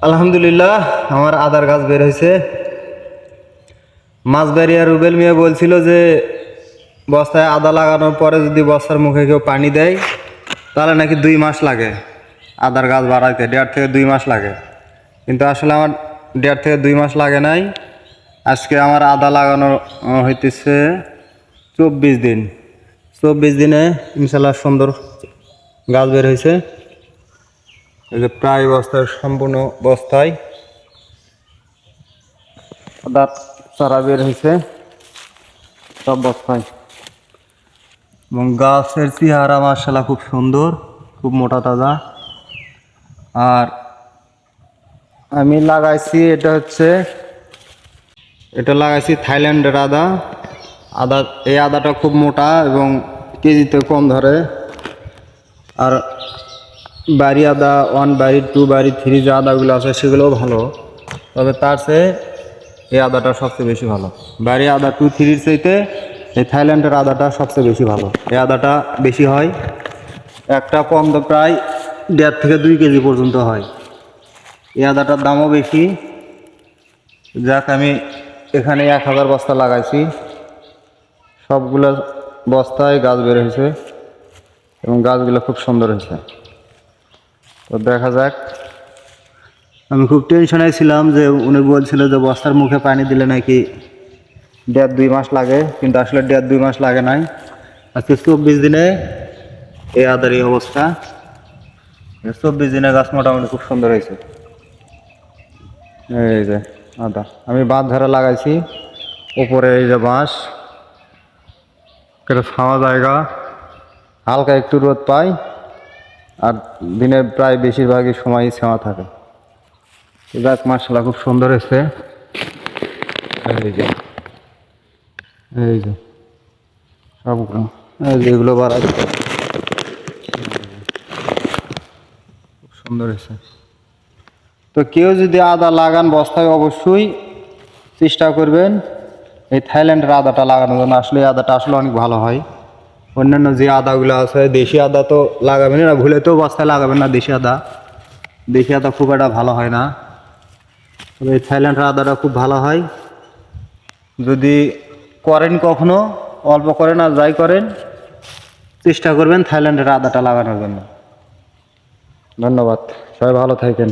আলহামদুলিল্লাহ আমার আদার গাছ বের হয়েছে। মাছবাড়িয়া রুবেল মিয়া বলছিল যে বস্তায় আদা লাগানোর পরে যদি বস্তার মুখে কেউ পানি দেয় তাহলে নাকি 2 মাস লাগে আদার গাছ বাড়াইতে, 1.5 থেকে 2 মাস লাগে। কিন্তু আসলে আমার 1.5 থেকে 2 মাস লাগে নাই। আজকে আমার আদা লাগানো হইতেছে 24 দিন। 24 দিনে ইনশাল্লাহ সুন্দর গাছ বের হয়েছে। এই যে প্রায় বস্তায়, সম্পূর্ণ বস্তায় আদার চারা বের হয়েছে সব বস্তায়। এবং গাছের চেহারা মাশাআল্লাহ খুব সুন্দর, খুব মোটা তাজা। আর আমি লাগাইছি এটা লাগাইছি থাইল্যান্ডের আদা। এই আদাটা খুব মোটা এবং কেজিতে কম ধরে। আর বাড়ি আদা 1 বাড়ি 2 বাড়ি 3 যে আদাগুলো আছে সেগুলোও ভালো, তবে তার চেয়ে এই আদাটা সবচেয়ে বেশি ভালো। বাড়ি আদা 2, 3 চাইতে এই থাইল্যান্ডের আদাটা সবচেয়ে বেশি ভালো। এই আদাটা বেশি হয়, একটা পন্দ প্রায় 1.5 থেকে 2 কেজি পর্যন্ত হয়। এই আদাটার দামও বেশি। যাক, আমি এখানে 1000 বস্তা লাগাইছি, সবগুলো বস্তায় গাছ বের হয়েছে এবং গাছগুলো খুব সুন্দর হয়েছে। তো দেখা যাক। আমি খুব টেনশনে ছিলাম যে উনি বলছিল যে বস্তার মুখে পানি দিলে নাকি 1.5-2 মাস লাগে, কিন্তু আসলে 1.5-2 মাস লাগে নাই। আজকে 24 দিনে এই আদার এই অবস্থা। 24 দিনে গাছ মোটামুটি খুব সুন্দর হয়েছে। এই যে আদা আমি বাঁধ ধারে লাগাইছি, উপরে এই যে বাঁশ, ছাওয়া জায়গা, হালকা একটু রোদ পাই, আর দিনের প্রায় বেশিরভাগই সময়ই ছাওয়া থাকে। গাছ মাশাআল্লাহ খুব সুন্দর হয়েছে। এই যে সবগুলো যেগুলো বাড়া খুব সুন্দর হয়েছে। তো কেউ যদি আদা লাগান বস্তায় অবশ্যই চেষ্টা করবেন এই থাইল্যান্ডের আদাটা লাগানোর জন্য। আসলে এই আদাটা আসলে অনেক ভালো হয়। অন্যান্য যে আদাগুলো আছে, দেশি আদা তো লাগাবেন না, ভুলেতেও বস্তায় লাগাবেন না। দেশি আদা খুব একটা ভালো হয় না, তবে এই থাইল্যান্ডের আদাটা খুব ভালো হয়। যদি করেন কখনো, অল্প করেন আর যাই করেন, চেষ্টা করবেন থাইল্যান্ডের আদাটা লাগানোর জন্য। ধন্যবাদ, সবাই ভালো থাকেন।